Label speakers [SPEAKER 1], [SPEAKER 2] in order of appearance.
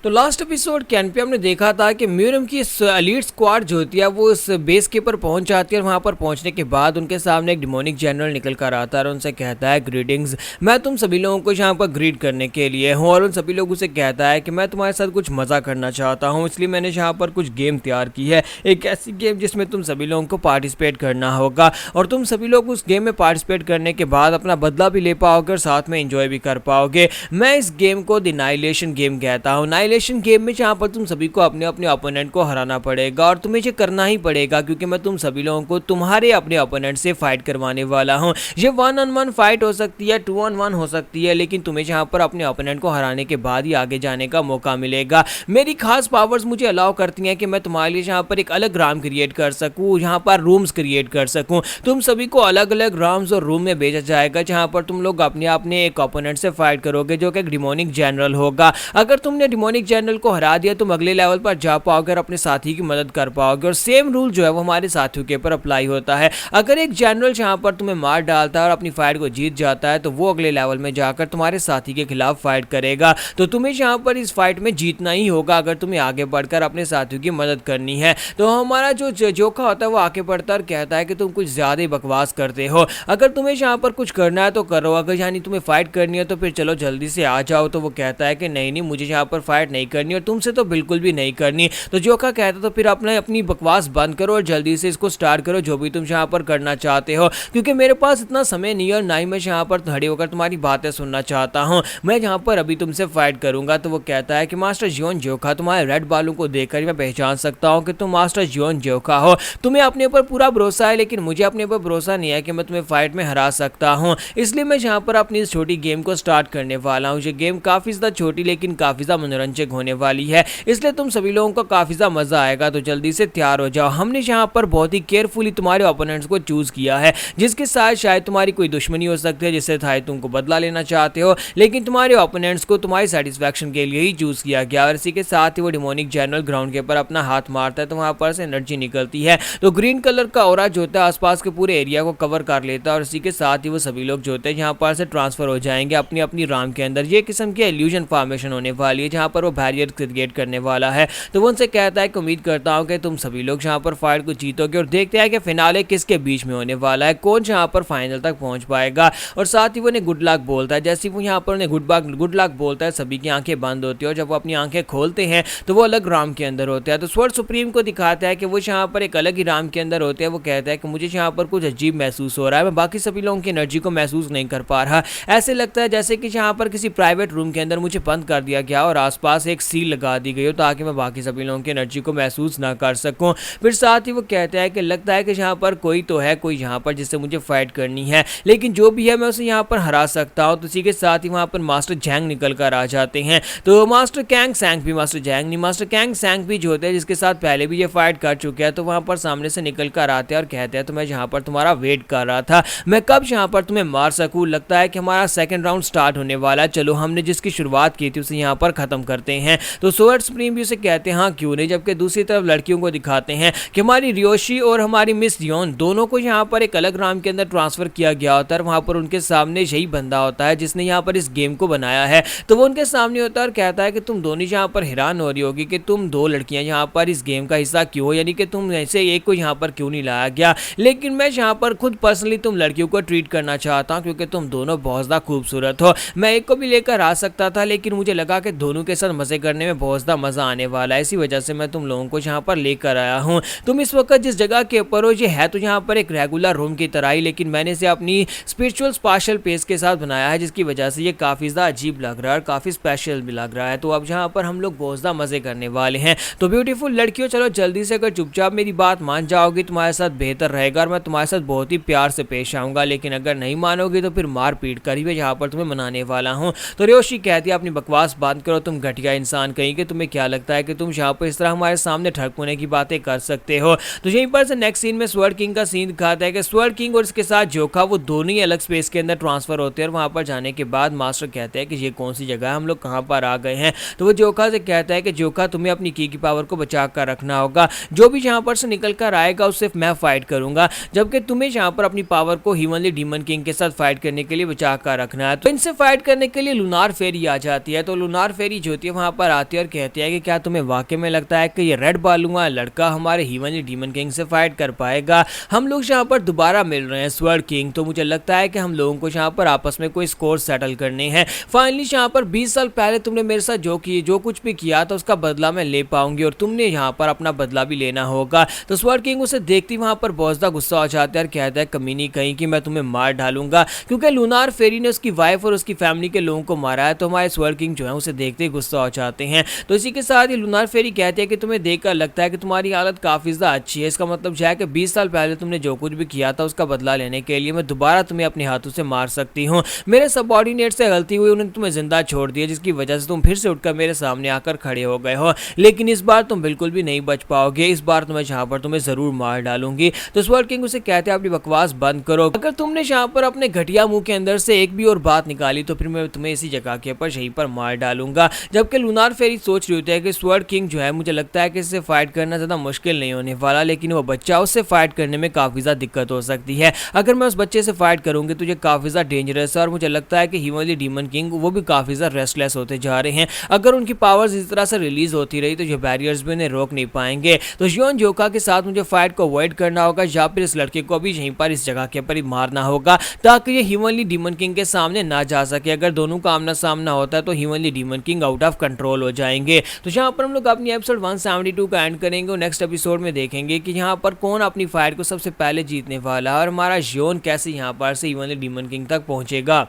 [SPEAKER 1] तो last episode can pay हमने देखा था कि म्यूरम की एलीट स्क्वाड जो होती है वो उस बेस के ऊपर पहुंच जाती है और वहां पर पहुंचने के बाद उनके सामने एक डिमोनिक जनरल निकल कर आता है और उनसे कहता है ग्रीटिंग्स, मैं तुम सभी लोगों को यहाँ पर ग्रीट करने के लिए हूँ। और उन सभी लोगों से कहता है कि मैं तुम्हारे साथ कुछ मजा करना चाहता हूँ, इसलिए मैंने यहाँ पर कुछ गेम तैयार की है, एक ऐसी गेम जिसमें तुम सभी लोगों को पार्टिसिपेट करना होगा और तुम सभी लोग उस गेम में पार्टिसिपेट करने के बाद अपना बदला भी ले पाओगे और साथ में एंजॉय भी कर पाओगे। मैं इस गेम को द नाइलेशन गेम कहता हूँ। नाइलेशन गेम में जहाँ पर तुम सभी को अपने अपने ओपोनेंट को हराना पड़ेगा और तुम्हें ये करना ही पड़ेगा क्योंकि मैं तुम सभी लोगों को तुम्हारे अपने ओपोनेंट से फाइट करवाने वाला हूँ। ये 1-on-1 फाइट हो सकती है, 2-on-1 हो सकती है, लेकिन तुम्हें यहाँ पर अपने ओपोनेंट को हराने के बाद ही आगे जाने का मौका मिलेगा। मेरी खास पावर्स मुझे अलाउ करती हैं कि मैं तुम्हारे लिए यहाँ पर एक अलग राम क्रिएट कर सकूँ, यहाँ पर रूम्स क्रिएट कर सकूँ। तुम सभी को अलग अलग राम्स और रूम में भेजा जाएगा जहाँ पर तुम लोग अपने अपने एक ओपोनेंट से फाइट करोगे जो कि एक डिमोनिक जनरल होगा। अगर तुमने डिमोनिक जनरल को हरा दिया तुम अगले लेवल पर जा पाओगे और अपने साथी की मदद कर पाओगे। और सेम रूल जो है वो हमारे साथियों के ऊपर अप्लाई होता है। अगर एक जनरल जहां पर तुम्हें मार डालता है और अपनी फाइट को जीत जाता है तो वो अगले लेवल में जाकर तुम्हारे साथी के खिलाफ फाइट करेगा। तो तुम्हें यहाँ पर इस फाइट में जीतना ही होगा अगर तुम्हें आगे बढ़कर अपने साथियों की मदद करनी है। तो हमारा जो जोखा होता है वो आगे बढ़ता और कहता है कि तुम कुछ ज्यादा ही बकवास करते हो, अगर तुम्हें यहाँ पर कुछ करना है तो करो, अगर यानी तुम्हें फाइट करनी है तो फिर चलो जल्दी से आ जाओ। तो वो कहता है कि नहीं नहीं, मुझे यहाँ पर फाइट नहीं करनी और तुमसे तो बिल्कुल भी नहीं करनी। तो जोखा कहता तो फिर अपनी बकवास बंद करो और जल्दी से इसको स्टार्ट करो जो भी तुम यहाँ पर करना चाहते हो, क्योंकि मेरे पास इतना समय नहीं है और ना ही मैं यहाँ पर खड़े होकर तुम्हारी बातें सुनना चाहता हूँ। मैं यहाँ पर अभी तुमसे फाइट करूंगा। तो वो कहता है कि मास्टर जियोन जोखा, तुम्हारे रेड बालों को देखकर मैं पहचान सकता हूँ कि तुम मास्टर जियोन जोखा हो। तुम्हें अपने ऊपर पूरा भरोसा है लेकिन मुझे अपने ऊपर भरोसा नहीं है कि मैं तुम्हें फाइट में हरा सकता हूँ, इसलिए मैं यहाँ पर अपनी इस छोटी गेम को स्टार्ट करने वाला हूँ। ये गेम काफी ज्यादा छोटी लेकिन काफी ज्यादा मनोरंजक होने वाली है, इसलिए तुम सभी लोगों को काफी ज्यादा मजा आएगा। तो जल्दी से तैयार हो जाओ। हमने यहाँ पर बहुत ही केयरफुली तुम्हारे ओपोनेंट्स को चूज किया है जिसके साथ शायद तुम्हारी कोई दुश्मनी हो सकती है, जिससे शायद तुमको बदला लेना चाहते हो, लेकिन तुम्हारे ओपोनेंट्स को तुम्हारी सेटिस्फैक्शन के लिए ही चूज किया गया। और इसी के साथ ही वो डिमोनिक जनरल ग्राउंड के ऊपर अपना हाथ मारता है तो वहां पर से एनर्जी निकलती है। तो ग्रीन कलर का ऑरा जो होता है आसपास के पूरे एरिया को कवर कर लेता है और इसी के साथ ही वो सभी लोग जो होते हैं यहाँ पर से ट्रांसफर हो जाएंगे अपनी अपनी राम के अंदर। ये किस्म की इल्यूजन फॉर्मेशन होने वाली है जहाँ पर वो बैरियर क्रिएट करने वाला है। तो वो उनसे कहता है कि उम्मीद करता हूँ कि तुम सभी लोग यहाँ पर फाइट को जीतोगे और देखते हैं कि फिनाले किसके बीच में होने वाला है, कौन यहाँ पर फाइनल तक पहुंच पाएगा। और साथ ही वो उन्हें गुड लक बोलता है। जैसे वो यहाँ पर उन्हें गुड लक बोलता है सभी की आंखें बंद होती है और जब वो अपनी आंखें खोलते हैं तो वो अलग राम के अंदर होते हैं। तो स्वर्ड सुप्रीम को दिखाता है कि वो यहाँ पर एक अलग ही राम के अंदर होते हैं। वो कहता है कि मुझे यहाँ पर कुछ अजीब महसूस हो रहा है, मैं बाकी सभी लोगों की एनर्जी को महसूस नहीं कर पा रहा। ऐसे लगता है जैसे कि यहाँ पर किसी प्राइवेट रूम के अंदर मुझे बंद कर दिया गया और आसपास एक सील लगा दी गई हो ताकि मैं बाकी सभी लोगों की एनर्जी को महसूस ना कर सकूं। फिर साथ ही वो कहता है कि लगता है कि यहाँ पर कोई तो है, कोई यहाँ पर जिससे मुझे फाइट करनी है, लेकिन जो भी है मैं उसे यहाँ पर हरा सकता हूँ। तो इसी के साथ ही वहाँ पर मास्टर जैंग निकल कर आ जाते हैं। तो मास्टर कैंग सैंग भी, मास्टर जैंग नहीं, मास्टर कैंग सैंग भी जो होते हैं जिसके साथ पहले भी ये फाइट कर चुके हैं, तो वहाँ पर सामने से निकल कर आते हैं और कहते हैं तो मैं यहाँ पर तुम्हारा वेट कर रहा था, मैं कब यहाँ पर तुम्हें मार सकूँ। लगता है कि हमारा सेकंड राउंड स्टार्ट होने वाला है, चलो हमने जिसकी शुरुआत की थी उसे यहाँ पर खत्म करते हैं। तो स्वर्ड सुप्रीम भी उसे कहते हैं हाँ क्यों नहीं, जबकि दूसरी तरफ लड़कियों को दिखाते हैं कि हमारी रियोशी और हमारी मिस जियोन दोनों को यहाँ पर एक अलग राम के अंदर ट्रांसफर किया गया होता है। वहाँ पर उनके सामने यही बंदा होता है जिसने यहाँ पर इस गेम को बनाया है। तो वो उनके सामने होता है और कहता है कि तुम दोनों यहाँ पर हैरान हो रही होगी कि तुम दो लड़कियां यहाँ पर इस गेम का हिस्सा क्यों हो, यानी कि तुम ऐसे एक को यहाँ पर क्यों नहीं लाया गया, लेकिन मैं यहाँ पर खुद पर्सनली तुम लड़कियों को ट्रीट करना चाहता हूँ क्योंकि तुम दोनों बहुत ज़्यादा खूबसूरत हो। मैं एक को भी लेकर आ सकता था लेकिन मुझे लगा कि दोनों के साथ मजे करने में बहुत ज़्यादा मजा आने वाला है, इसी वजह से मैं तुम लोगों को यहाँ पर लेकर आया हूँ। तुम इस वक्त जिस जगह के ऊपर हो ये है तो यहाँ पर एक रेगुलर रूम की तरह ही, लेकिन मैंने इसे अपनी स्पिरिचुअल स्पेशल पेस के साथ बनाया है जिसकी वजह से ये काफ़ी ज़्यादा अजीब लग रहा है और काफ़ी स्पेशल भी लग रहा है। तो अब यहाँ पर हम लोग बहुत ज़्यादा मज़े करने वाले हैं। तो ब्यूटीफुल लड़कियों चलो जल्दी से अगर चुपचाप मेरी बात मान जाओगी तुम्हारे साथ बेहतर रहेगा और मैं तुम्हारे साथ बहुत ही प्यार से पेश आऊँगा, लेकिन अगर नहीं मानोगे तो फिर मार पीट कर ही मैं यहाँ पर तुम्हें मनाने वाला हूँ। तो रियोशी कहती है अपनी बकवास बंद करो, तुम घटिया इंसान कहीं के, तुम्हें क्या लगता है कि तुम यहाँ पर इस तरह हमारे सामने ठगपुने की बातें कर सकते हो। तो यहीं पर से नेक्स्ट सीन में स्वर्ड किंग का सीन दिखाता है कि स्वर्ड किंग और इसके साथ जोखा वो दोनों ही अलग स्पेस के अंदर ट्रांसफर होते हैं और वहाँ पर जाने के बाद मास्टर कहते हैं कि ये कौन सी जगह है, हम लोग कहाँ पर आ गए हैं। तो वो जोखा से कहता है कि जोखा तुम्हें अपनी की पावर को बचा कर रखना होगा, जो भी यहाँ पर से निकल कर आएगा उससे मैं फाइट करूंगा, जबकि तुम्हें यहाँ पर अपनी पावर को ह्यूमनली डीमन किंग के साथ फाइट करने के लिए बचा कर रखना है। तो इनसे फाइट करने के लिए लूनार फेरी आ जाती है। तो लूनार फेरी जो होती है वहाँ पर आती है और कहती है कि क्या तुम्हें वाकई में लगता है कि ये रेड बालूआ लड़का हमारे हीवनली डीमन किंग से फाइट कर पाएगा। हम लोग यहाँ पर दोबारा मिल रहे हैं स्वर्ड किंग, तो मुझे लगता है कि हम लोगों को यहाँ पर आपस में कोई स्कोर सेटल करने हैं। फाइनली यहाँ पर 20 साल पहले तुमने मेरे साथ जो कुछ भी किया था उसका बदला मैं ले पाऊंगी और तुमने यहाँ पर अपना बदला भी लेना होगा। तो स्वर्ड किंग उसे देखती वहाँ पर बहुत ज्यादा गुस्सा हो जाता है और कहता है कमीनी कहीं कि मैं तुम्हें मार डालूंगा, क्योंकि लूनार फेरी ने उसकी वाइफ और उसकी फैमिली के लोगों को मारा है। तो हमारे स्वर्ड किंग जो है उसे देखते ही गुस्सा हो जाते हैं। तो इसी के साथ ही लूनार फेरी कहते हैं कि तुम्हें देखकर लगता है कि तुम्हारी हालत काफी ज्यादा अच्छी है, इसका मतलब है कि 20 साल पहले तुमने जो कुछ भी किया था उसका बदला लेने के लिए मैं दोबारा तुम्हें अपने हाथों से मार सकती हूँ। मेरे सबऑर्डिनेट से गलती हुई, उन्होंने तुम्हें जिंदा छोड़ दिया, जिसकी वजह से तुम फिर से उठकर मेरे सामने आकर खड़े हो गए हो, लेकिन इस बार तुम बिल्कुल भी नहीं बच पाओगे। इस बार तुम्हें यहाँ पर तुम्हें जरूर मार डालूंगी। तो स्वर्ड किंग उसे कहते हैं अपनी बकवास बंद करो, अगर तुमने यहाँ पर अपने घटिया मुंह के अंदर से एक भी और बात निकाली तो फिर मैं तुम्हें इसी जगह के ऊपर यहीं पर मार डालूंगा। जबकि लूनार फेरी सोच रही होती है कि स्वर्ड किंग जो है मुझे लगता है कि इससे फाइट करना ज्यादा मुश्किल नहीं होने वाला, लेकिन वो बच्चा, उससे फाइट करने में काफी ज्यादा दिक्कत हो सकती है। अगर मैं उस बच्चे से फाइट करूंगी तो ये काफी ज्यादा डेंजरस है और मुझे लगता है कि हीवनली डीमन किंग वो भी काफी ज्यादा रेस्टलेस होते जा रहे हैं। अगर उनकी पावर्स इस तरह से रिलीज होती रही तो ये बैरियर्स भी उन्हें रोक नहीं पाएंगे। तो योन जोका के साथ मुझे फाइट को अवॉइड करना होगा या फिर इस लड़के को भी यहीं पर इस जगह के ऊपर ही मारना होगा ताकि ये हीवनली डीमन किंग के सामने ना जा सके। अगर दोनों का आमना सामना होता है तो heavenly demon king out of control हो जाएंगे। तो यहाँ पर हम लोग अपनी एपिसोड 172 का एंड करेंगे और नेक्स्ट एपिसोड में देखेंगे कि यहाँ पर कौन अपनी फाइट को सबसे पहले जीतने वाला है और हमारा योन कैसे यहाँ पर से हीवनली डीमन किंग तक पहुंचेगा।